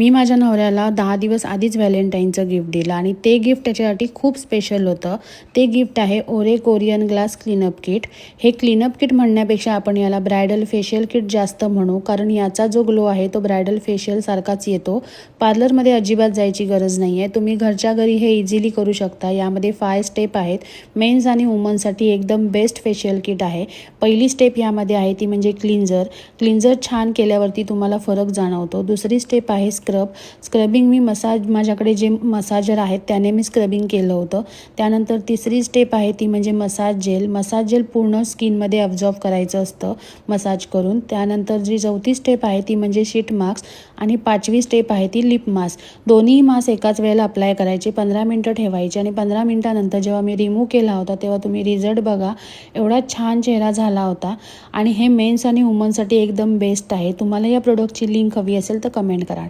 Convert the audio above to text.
मी माझ्या नवऱ्याला 10 दिवस आधीच व्हॅलेंटाईनचं गिफ्ट दिलं आणि ते गिफ्ट त्याच्यासाठी खूप स्पेशल होतं. ते गिफ्ट आहे ओरे कोरियन ग्लास क्लीनअप किट. हे क्लीनअप किट म्हणण्यापेक्षा आपण याला ब्रायडल फेशियल किट जास्त म्हणू, कारण याचा जो ग्लो आहे तो ब्रायडल फेशियलसारखाच येतो. पार्लरमध्ये अजिबात जायची गरज नाही आहे. तुम्ही घरच्या घरी हे इझिली करू शकता. यामध्ये 5 स्टेप आहेत. मेन्स आणि वुमन्ससाठी एकदम बेस्ट फेशियल किट आहे. पहिली स्टेप यामध्ये आहे ती म्हणजे क्लिन्झर छान केल्यावरती तुम्हाला फरक जाणवतो. दुसरी स्टेप आहे स्क्रबिंग. मी माझ्याकडे जे मसाजर आहेत त्याने मी स्क्रबिंग केलं होतं. त्यानंतर तिसरी स्टेप आहे ती म्हणजे मसाज जेल पूर्ण स्किनमध्ये अब्झॉर्ब करायचं असतं मसाज करून. त्यानंतर जी चौथी स्टेप आहे ती म्हणजे शीट मास्क आणि 5वी स्टेप आहे ती लिप मास्क. दोन्ही मास्क एकाच वेळेला अप्लाय करायचे, 15 मिनटं ठेवायचे आणि 15 मिनटानंतर जेव्हा मी रिमूव्ह केला होता तेव्हा तुम्ही रिझल्ट बघा. एवढा छान चेहरा झाला होता आणि हे मेन्स आणि वुमनसाठी एकदम बेस्ट आहे. तुम्हाला या प्रोडक्टची लिंक हवी असेल तर कमेंट करा.